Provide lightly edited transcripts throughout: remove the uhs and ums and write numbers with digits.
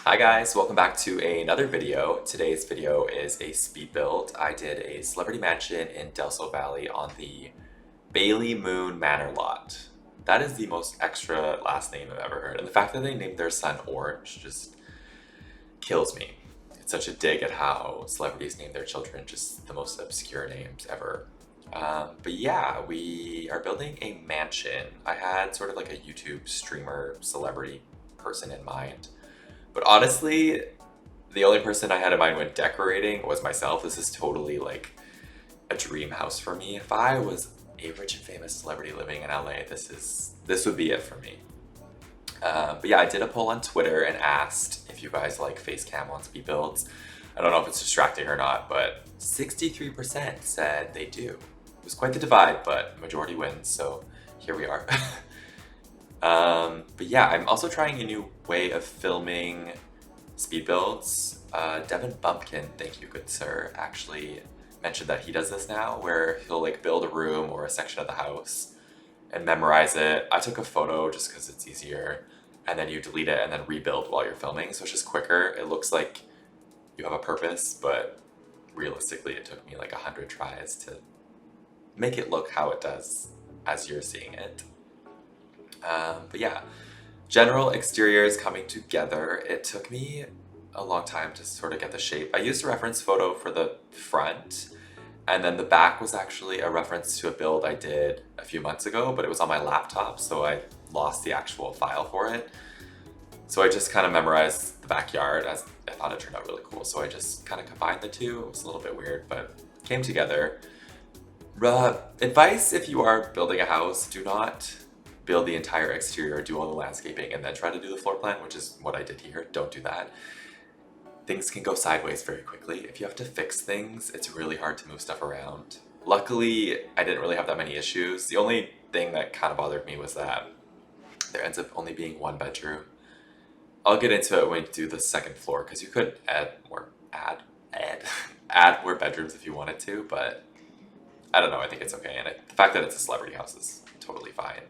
Hi guys, welcome back to another video. Today's video is a speed build. I did a celebrity mansion in Del Sol Valley on the Bailey Moon Manor lot. That is the most extra last name I've ever heard. And the fact that they named their son Orange just kills me. It's such a dig at how celebrities name their children just the most obscure names ever. But yeah, we are building a mansion. I had sort of like a YouTube streamer celebrity person in mind. But honestly, the only person I had in mind when decorating was myself. This is totally like a dream house for me. If I was a rich and famous celebrity living in LA, this would be it for me. But yeah, I did a poll on Twitter and asked if you guys like face cam on speed builds. I don't know if it's distracting or not, but 63% said they do. It was quite the divide, but majority wins, so here we are. But yeah, I'm also trying a new way of filming speed builds. Devin Bumpkin, thank you good sir, actually mentioned that he does this now, where he'll like build a room or a section of the house and memorize it. I took a photo just because it's easier, and then you delete it and then rebuild while you're filming, so it's just quicker. It looks like you have a purpose, but realistically it took me like 100 tries to make it look how it does as you're seeing it. But yeah, general exteriors coming together. It took me a long time to sort of get the shape. I used a reference photo for the front, and then the back was actually a reference to a build I did a few months ago, but it was on my laptop, so I lost the actual file for it. So I just kind of memorized the backyard, as I thought it turned out really cool. So I just kind of combined the two. It was a little bit weird, but came together. Advice if you are building a house, do not build the entire exterior, do all the landscaping, and then try to do the floor plan, which is what I did here. Don't do that. Things can go sideways very quickly. If you have to fix things, it's really hard to move stuff around. Luckily, I didn't really have that many issues. The only thing that kind of bothered me was that there ends up only being one bedroom. I'll get into it when we do the second floor, because you could add more bedrooms if you wanted to, but I don't know, I think it's okay. And the fact that it's a celebrity house is totally fine.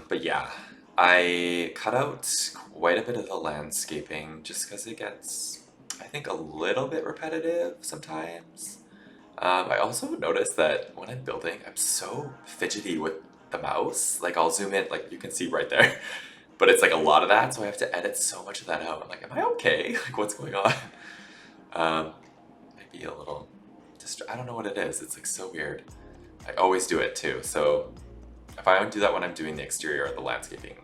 But yeah, I cut out quite a bit of the landscaping just because it gets, I think, a little bit repetitive sometimes. I also noticed that when I'm building, I'm so fidgety with the mouse. Like I'll zoom in, like you can see right there, but it's like a lot of that, so I have to edit so much of that out. I'm like, am I okay? Like what's going on? Maybe a little, I don't know what it is. It's like so weird. I always do it too, so if I don't do that when I'm doing the exterior or the landscaping,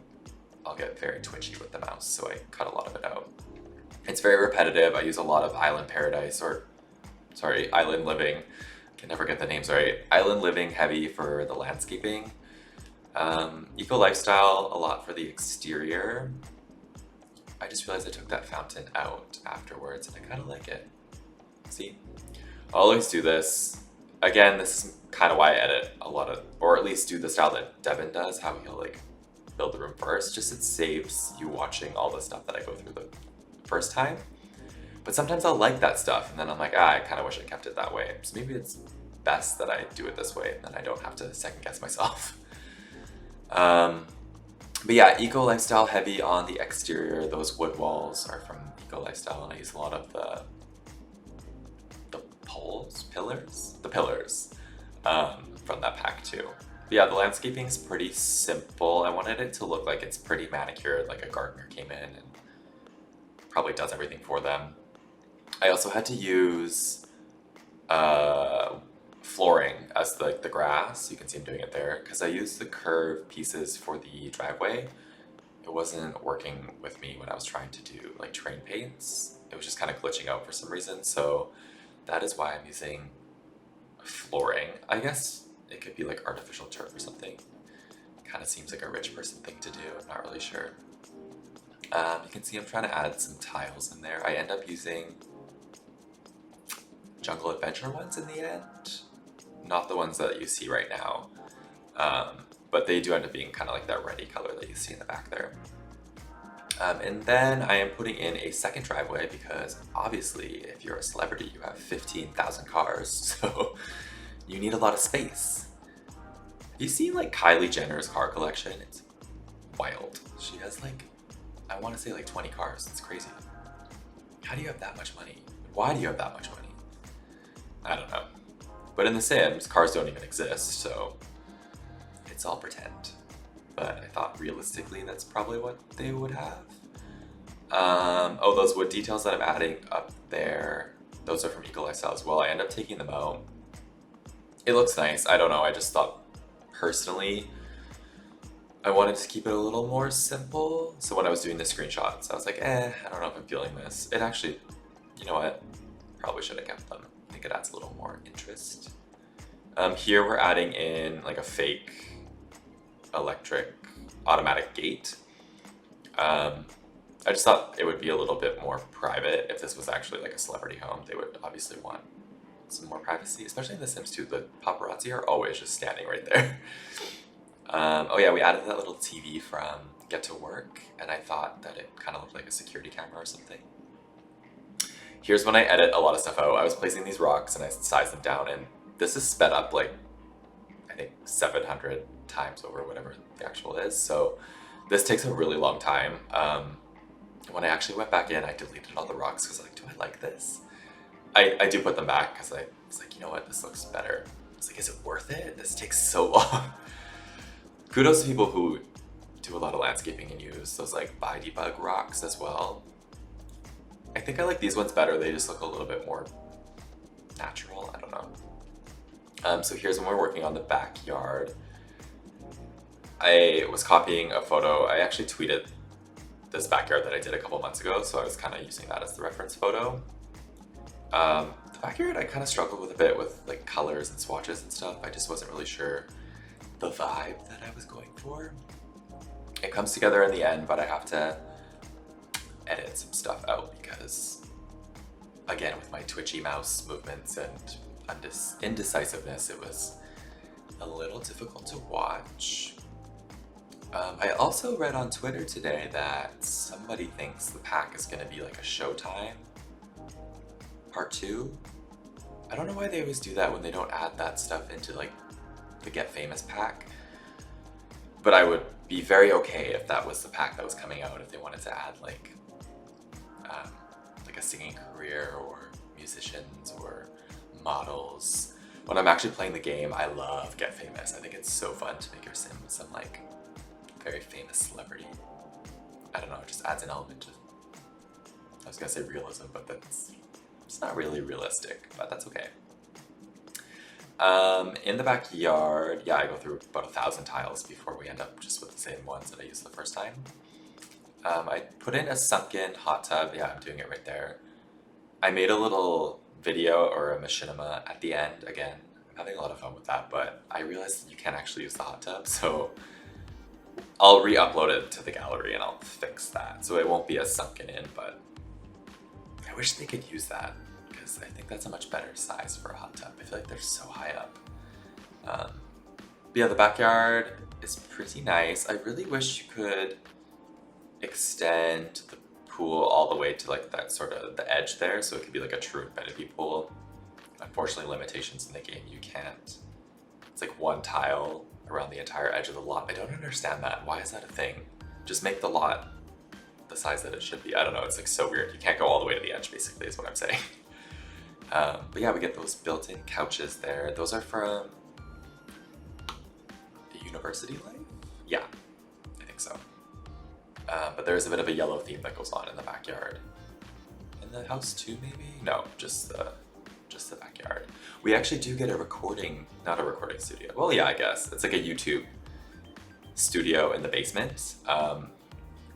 I'll get very twitchy with the mouse, so I cut a lot of it out. It's very repetitive. I use a lot of Island Paradise, or sorry, Island Living. I can never get the names right. Island Living heavy for the landscaping. Eco Lifestyle a lot for the exterior. I just realized I took that fountain out afterwards and I kind of like it. See? I'll always do this. Again, this is kind of why I edit a lot of, or at least do the style that Devin does, how he'll like build the room first. Just it saves you watching all the stuff that I go through the first time. But sometimes I'll like that stuff and then I'm like, I kind of wish I kept it that way. So maybe it's best that I do it this way and then I don't have to second guess myself. But yeah, Eco Lifestyle heavy on the exterior. Those wood walls are from Eco Lifestyle and I use a lot of the pillars from that pack too. But yeah, the landscaping's pretty simple. I wanted it to look like it's pretty manicured, like a gardener came in and probably does everything for them. I also had to use flooring as the grass. You can see I'm doing it there because I used the curved pieces for the driveway. It wasn't working with me when I was trying to do like terrain paints. It was just kind of glitching out for some reason, so that is why I'm using flooring. I guess it could be like artificial turf or something. Kind of seems like a rich person thing to do. I'm not really sure. You can see I'm trying to add some tiles in there. I end up using Jungle Adventure ones in the end. Not the ones that you see right now. But they do end up being kind of like that reddy color that you see in the back there. And then I am putting in a second driveway because obviously if you're a celebrity you have 15,000 cars, so you need a lot of space. Have you seen like Kylie Jenner's car collection? It's wild. She has like I want to say like 20 cars. It's crazy. How do you have that much money? Why do you have that much money? I don't know. But in The Sims, cars don't even exist, so it's all pretend. But I thought realistically that's probably what they would have. Oh, those wood details that I'm adding up there, those are from Eco Lifestyle as well. I end up taking them out. It looks nice. I don't know. I just thought personally I wanted to keep it a little more simple. So when I was doing the screenshots, I was like, I don't know if I'm feeling this. It actually, you know what? Probably should have kept them. I think it adds a little more interest. Here we're adding in like a fake electric automatic gate. I just thought it would be a little bit more private if this was actually like a celebrity home. They would obviously want some more privacy, especially in The Sims 2. The paparazzi are always just standing right there. Oh yeah, we added that little TV from Get to Work, and I thought that it kind of looked like a security camera or something. Here's when I edit a lot of stuff out. I was placing these rocks and I sized them down, and this is sped up like, I think 700 times over whatever the actual is. So this takes a really long time. When I actually went back in, I deleted all the rocks because I was like, do I like this? I do put them back because I was like, you know what, this looks better. I was like, is it worth it? This takes so long. Kudos to people who do a lot of landscaping and use those like by debug rocks as well. I think I like these ones better. They just look a little bit more natural. I don't know. So here's when we're working on the backyard. I was copying a photo. I actually tweeted this backyard that I did a couple months ago, so I was kind of using that as the reference photo. The backyard I kind of struggled with a bit with like colors and swatches and stuff. I just wasn't really sure the vibe that I was going for. It comes together in the end, but I have to edit some stuff out because, again, with my twitchy mouse movements and indecisiveness, it was a little difficult to watch. I also read on Twitter today that somebody thinks the pack is going to be like a Showtime Part 2. I don't know why they always do that when they don't add that stuff into like the Get Famous pack. But I would be very okay if that was the pack that was coming out, if they wanted to add like a singing career or musicians or models. When I'm actually playing the game, I love Get Famous. I think it's so fun to make your sim some like very famous celebrity. I don't know, it just adds an element to, I was gonna say realism, but it's not really realistic, but that's okay. In the backyard, yeah, I go through about 1,000 tiles before we end up just with the same ones that I used the first time. I put in a sunken hot tub. Yeah, I'm doing it right there. I made a little video or a machinima at the end. Again, I'm having a lot of fun with that, but I realized that you can't actually use the hot tub, so I'll re-upload it to the gallery and I'll fix that. So it won't be as sunken in, but I wish they could use that because I think that's a much better size for a hot tub. I feel like they're so high up. But yeah, the backyard is pretty nice. I really wish you could extend the pool all the way to like that sort of the edge there, so it could be like a true infinity pool. Unfortunately, limitations in the game, you can't. It's like one tile around the entire edge of the lot. I don't understand that. Why is that a thing? Just make the lot the size that it should be. I don't know, it's like so weird. You can't go all the way to the edge, basically, is what I'm saying. But yeah, we get those built-in couches there. Those are from the University Life? Yeah, I think so. But there's a bit of a yellow theme that goes on in the backyard. In the house too, maybe? No, just the backyard. We actually do get a recording, not a recording studio. Well, yeah, I guess. It's like a YouTube studio in the basement.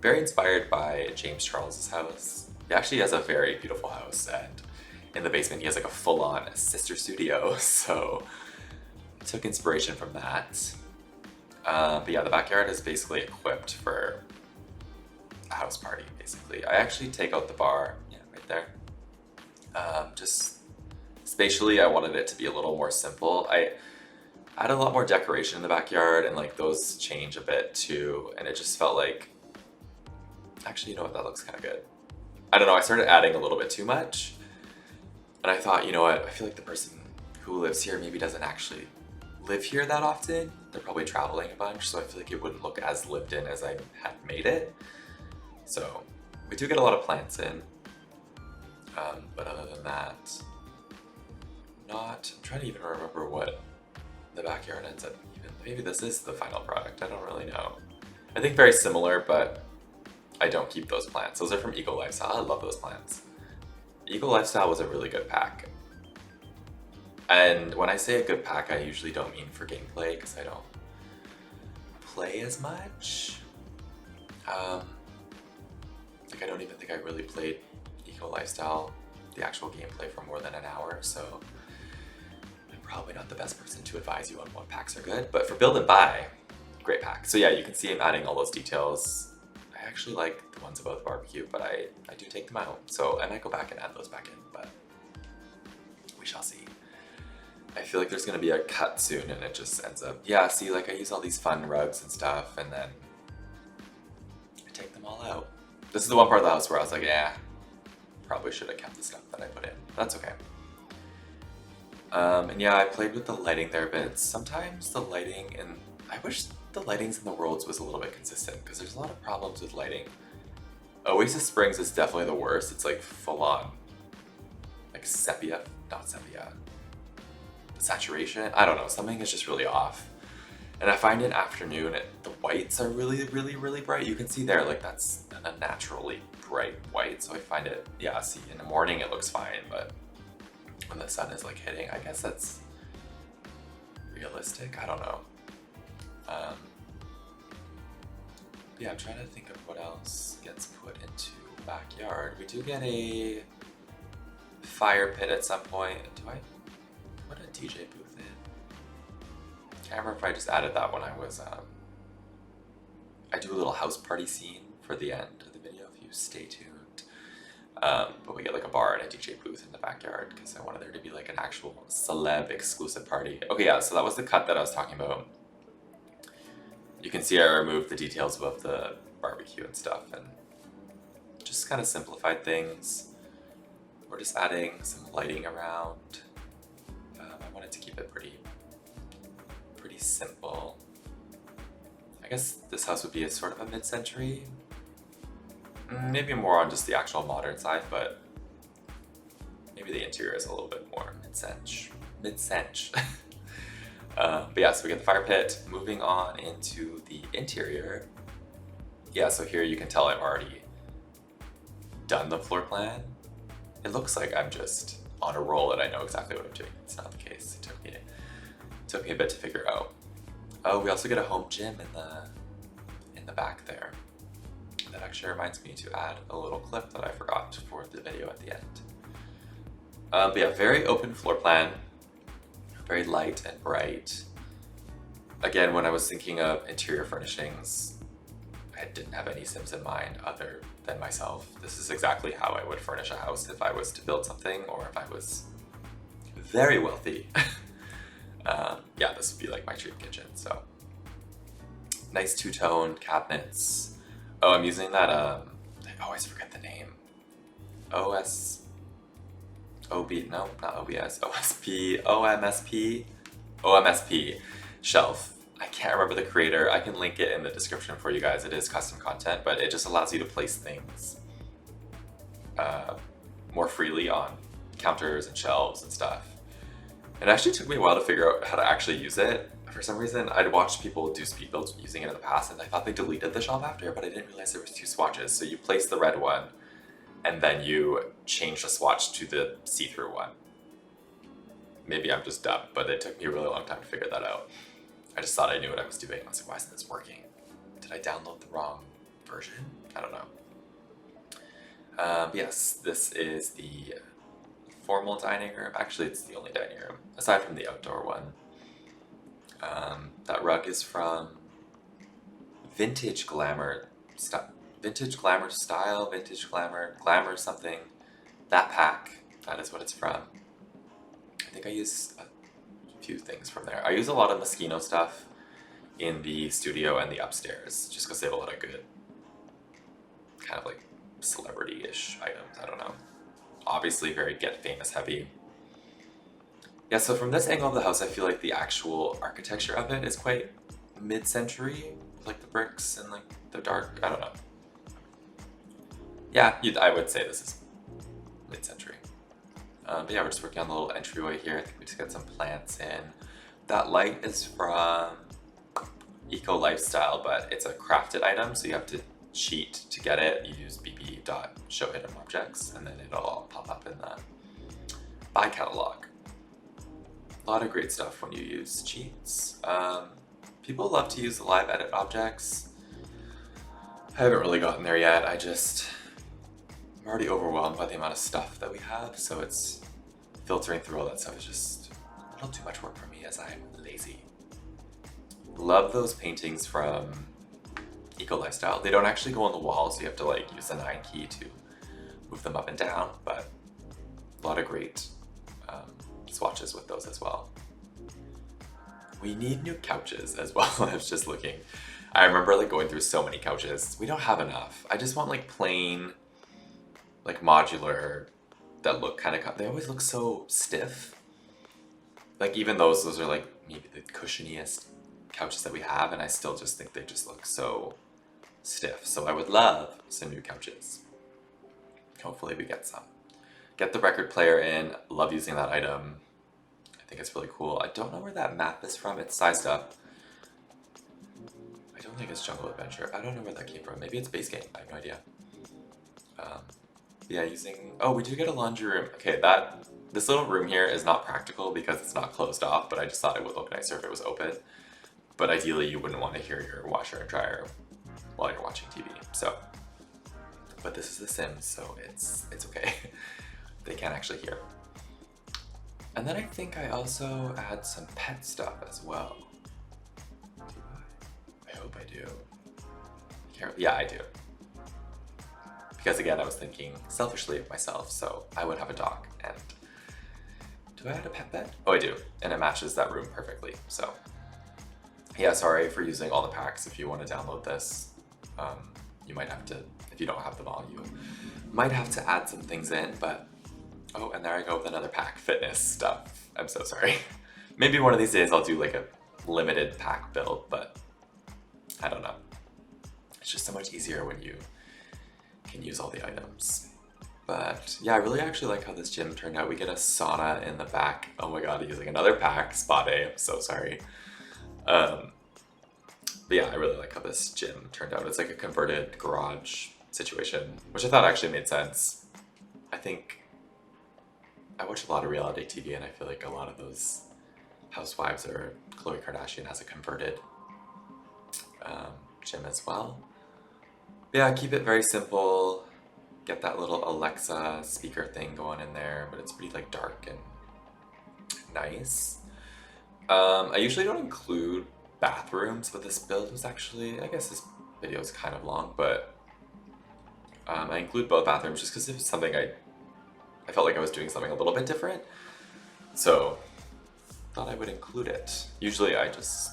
Very inspired by James Charles's house. He actually has a very beautiful house, and in the basement he has like a full-on sister studio, so I took inspiration from that. But yeah, the backyard is basically equipped for a house party, basically. I actually take out the bar, yeah, right there. Just spatially, I wanted it to be a little more simple. I add a lot more decoration in the backyard, and like those change a bit too, and it just felt like, actually, you know what, that looks kind of good. I don't know, I started adding a little bit too much, and I thought, you know what, I feel like the person who lives here maybe doesn't actually live here that often. They're probably traveling a bunch, so I feel like it wouldn't look as lived in as I had made it. So we do get a lot of plants in, but other than that, not. I'm trying to even remember what the backyard ends up even. Maybe this is the final product. I don't really know. I think very similar, but I don't keep those plants. Those are from Eco Lifestyle. I love those plants. Eco Lifestyle was a really good pack. And when I say a good pack, I usually don't mean for gameplay because I don't play as much. Like I don't even think I really played Eco Lifestyle, the actual gameplay, for more than an hour, so I'm probably not the best person to advise you on what packs are good, but for build and buy, great pack. So yeah, you can see I'm adding all those details. I actually like the ones above the barbecue, but I do take them out, so I might go back and add those back in, but we shall see. I feel like there's gonna be a cut soon and it just ends up, yeah, see, like I use all these fun rugs and stuff and then I take them all out. This is the one part of the house where I was like, yeah, probably should have kept the stuff that I put in. That's okay. And yeah, I played with the lighting there a bit. Sometimes the lighting, and I wish the lightings in the Worlds was a little bit consistent because there's a lot of problems with lighting. Oasis Springs is definitely the worst. It's like full on, like sepia, not sepia. Saturation, I don't know, something is just really off. And I find in afternoon, the whites are really, really, really bright. You can see there, like that's an unnaturally bright white. So I find it, yeah, see, in the morning it looks fine, but when the sun is like hitting, I guess that's realistic. I don't know. Yeah, I'm trying to think of what else gets put into the backyard. We do get a fire pit at some point. Do I put a DJ booth in? Can't remember if I just added that when I was, I do a little house party scene for the end of the video if you stay tuned. But we get like a bar and a DJ booth in the backyard because I wanted there to be like an actual celeb exclusive party. Okay, yeah, so that was the cut that I was talking about. You can see I removed the details above the barbecue and stuff and just kind of simplified things. We're just adding some lighting around. I wanted to keep it pretty simple. I guess this house would be a sort of a mid-century. Maybe more on just the actual modern side, but maybe the interior is a little bit more mid-century. But yeah, so we get the fire pit. Moving on into the interior. Yeah, so here you can tell I've already done the floor plan. It looks like I'm just on a roll and I know exactly what I'm doing. It's not the case. It took me a bit to figure out. Oh, we also get a home gym in the back there. That actually reminds me to add a little clip that I forgot for the video at the end. But yeah, very open floor plan, very light and bright. Again, when I was thinking of interior furnishings, I didn't have any Sims in mind other than myself. This is exactly how I would furnish a house if I was to build something or if I was very wealthy. Yeah, this would be like my dream kitchen. So nice two-tone cabinets. Oh, I'm using that, I always forget the name. OMSP, shelf. I can't remember the creator. I can link it in the description for you guys. It is custom content, but it just allows you to place things more freely on counters and shelves and stuff. It actually took me a while to figure out how to actually use it. For some reason, I'd watched people do speed builds using it in the past, and I thought they deleted the shelf after, but I didn't realize there was two swatches. So you place the red one, and then you change the swatch to the see-through one. Maybe I'm just dumb, but it took me a really long time to figure that out. I just thought I knew what I was doing. I was like, why isn't this working? Did I download the wrong version? I don't know. Yes, this is the formal dining room. Actually, it's the only dining room, aside from the outdoor one. That rug is from Vintage Glamour style, Vintage Glamour something. That pack, that is what it's from. I think I use a few things from there. I use a lot of Moschino stuff in the studio and the upstairs, just because they have a lot of good, kind of like celebrity-ish items, I don't know. Obviously very get famous heavy. Yeah, so from this angle of the house, I feel like the actual architecture of it is quite mid-century, like the bricks and like the dark, I don't know. Yeah, I would say this is mid-century. But yeah, we're just working on the little entryway here. I think we just got some plants in. That light is from Eco Lifestyle, but it's a crafted item, so you have to cheat to get it. You use bb.show hidden objects, and then it'll all pop up in the buy catalog. A lot of great stuff when you use cheats. People love to use the live edit objects. I haven't really gotten there yet. I'm already overwhelmed by the amount of stuff that we have, so it's filtering through all that stuff is just a little too much work for me as I'm lazy. Love those paintings from Eco Lifestyle. They don't actually go on the wall, so you have to like use the 9 key to move them up and down, but a lot of great swatches with those as well. We need new couches as well. I was just looking. I remember like going through so many couches. We don't have enough. I just want like plain, like modular that look kind of, they always look so stiff. Like even those are like maybe the cushioniest couches that we have, and I still just think they just look so stiff. So I would love some new couches. Hopefully we get some. Get the record player in. Love using that item. I think it's really cool. I don't know where that map is from. It's sized up. I don't think it's Jungle Adventure. I don't know where that came from. Maybe it's base game. I have no idea. Yeah, oh, we do get a laundry room. Okay, this little room here is not practical because it's not closed off, but I just thought it would look nicer if it was open. But ideally, you wouldn't want to hear your washer and dryer while you're watching TV. So, but this is The Sims, so it's okay. They can't actually hear. And then I think I also add some pet stuff as well. Do I? I hope I do. Yeah, I do. Because again, I was thinking selfishly of myself, so I would have a dog. And do I add a pet bed? Oh, I do. And it matches that room perfectly. So yeah, sorry for using all the packs. If you want to download this, you might have to, if you don't have them all, you might have to add some things in, but oh, and there I go with another pack, fitness stuff. I'm so sorry. Maybe one of these days I'll do like a limited pack build, but I don't know. It's just so much easier when you can use all the items. But yeah, I really actually like how this gym turned out. We get a sauna in the back. Oh my god, using another pack, spot A, I'm so sorry. But yeah, I really like how this gym turned out. It's like a converted garage situation, which I thought actually made sense. I think I watch a lot of reality TV, and I feel like a lot of those housewives or Khloe Kardashian has a converted gym as well. But yeah, keep it very simple. Get that little Alexa speaker thing going in there, but it's pretty like dark and nice. I usually don't include bathrooms, but this build was actually, I guess this video is kind of long, but I include both bathrooms just because it was something I felt like I was doing something a little bit different. So thought I would include it. Usually I just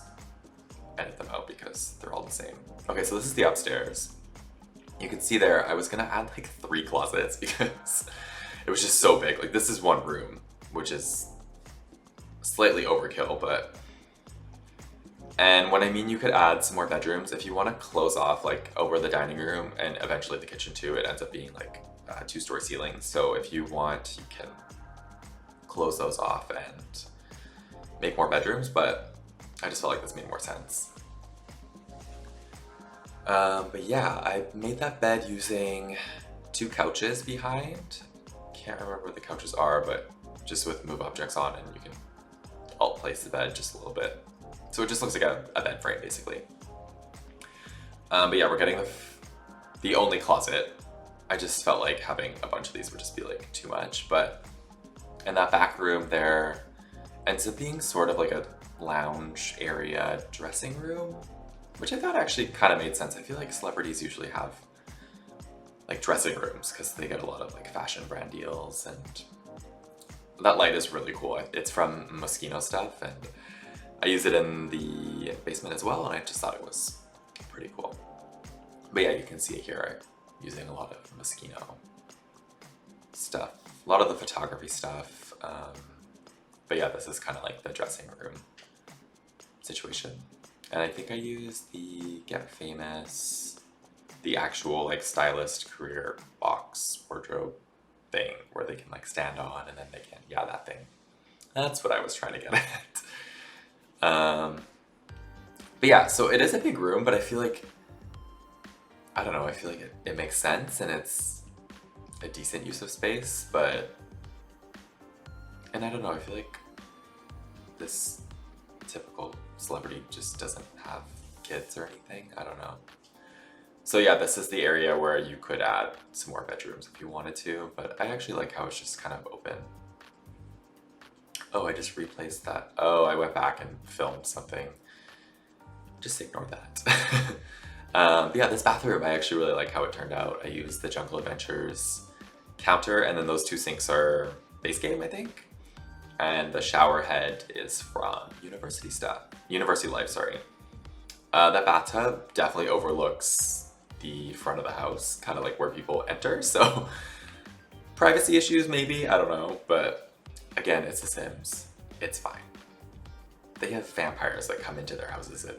edit them out because they're all the same. Okay, so this is the upstairs. You can see there, I was gonna add like 3 closets because it was just so big. Like this is one room, which is slightly overkill, but, and when I mean you could add some more bedrooms, if you want to close off like over the dining room and eventually the kitchen too, it ends up being like 2-story ceilings. So if you want, you can close those off and make more bedrooms, but I just felt like this made more sense. But yeah, I made that bed using 2 couches behind. Can't remember where the couches are, but just with move objects on, and you can alt place the bed just a little bit. So it just looks like a bed frame basically. But yeah, we're getting the only closet. I just felt like having a bunch of these would just be like too much, but in that back room there ends up being sort of like a lounge area dressing room, which I thought actually kind of made sense. I feel like celebrities usually have like dressing rooms because they get a lot of like fashion brand deals, and that light is really cool. It's from Moschino stuff, and I use it in the basement as well, and I just thought it was pretty cool. But yeah, you can see it here. I'm using a lot of Moschino stuff, a lot of the photography stuff. But yeah, this is kind of like the dressing room situation. And I think I used the Get Famous the actual like stylist career box wardrobe thing where they can like stand on and then they can, yeah, that thing. That's what I was trying to get at. But yeah, so it is a big room, but I feel like, I don't know, I feel like it makes sense and it's a decent use of space, and I don't know, I feel like this typical celebrity just doesn't have kids or anything, I don't know. So yeah, this is the area where you could add some more bedrooms if you wanted to, but I actually like how it's just kind of open. Oh, I just replaced that. Oh, I went back and filmed something. Just ignore that. But yeah, this bathroom, I actually really like how it turned out. I used the Jungle Adventures counter, and then those two sinks are base game, I think. And the shower head is from University Life, sorry. That bathtub definitely overlooks the front of the house, kind of like where people enter, so privacy issues maybe, I don't know, but again, it's The Sims, it's fine. They have vampires that come into their houses in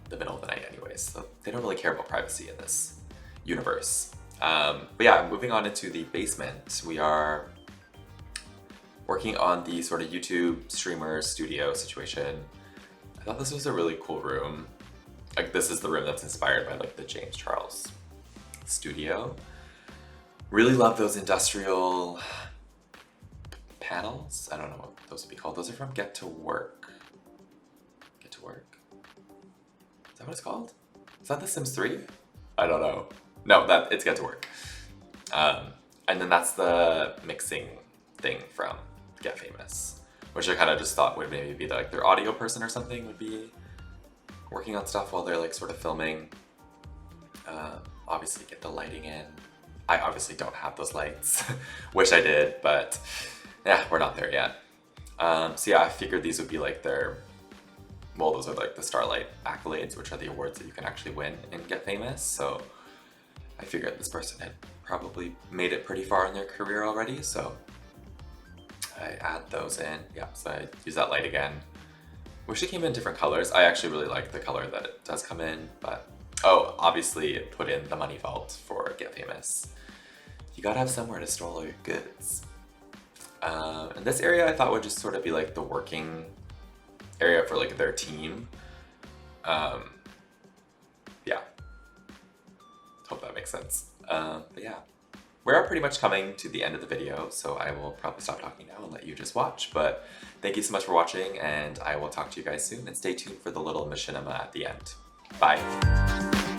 the middle of the night anyways, so they don't really care about privacy in this universe. But yeah, moving on into the basement, we are working on the sort of YouTube streamer studio situation. I thought this was a really cool room. Like, this is the room that's inspired by like the James Charles studio. Really love those industrial panels. I don't know what those would be called. Those are from Get to Work. Get to Work? Is that what it's called? Is that The Sims 3? I don't know. No, it's Get to Work. And then that's the mixing thing from Get Famous, which I kind of just thought would maybe be like their audio person or something would be working on stuff while they're like sort of filming. Obviously get the lighting in. I obviously don't have those lights. Wish I did, but yeah, we're not there yet. So yeah, I figured these would be like well, those are like the Starlight accolades, which are the awards that you can actually win and Get Famous. So I figured this person had probably made it pretty far in their career already, so I add those in. Yeah, so I use that light again. Wish it came in different colors. I actually really like the color that it does come in, but oh, obviously it put in the money vault for Get Famous. You gotta have somewhere to store all your goods. And this area I thought would just sort of be like the working area for like their team. Yeah, hope that makes sense. But yeah, we're pretty much coming to the end of the video, so I will probably stop talking now and let you just watch. But thank you so much for watching, and I will talk to you guys soon, and stay tuned for the little machinima at the end. Bye.